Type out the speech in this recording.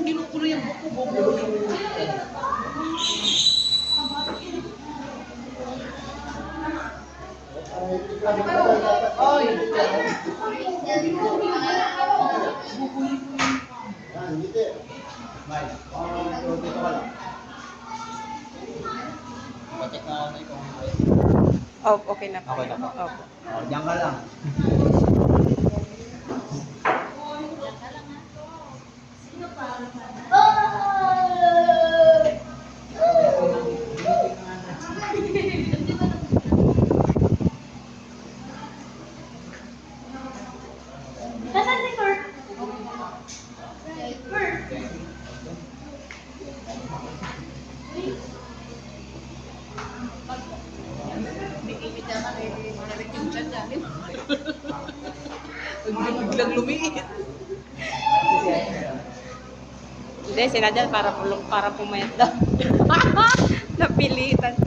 ginukulo yung buko. Oy. Oh, okay na po. Okay na po. Opo. Oh, diyan ka lang. Nasaan si Kurt? Kurt? Biglang lumiit. Hindi, sila dyan para pumayat daw. Napilitan.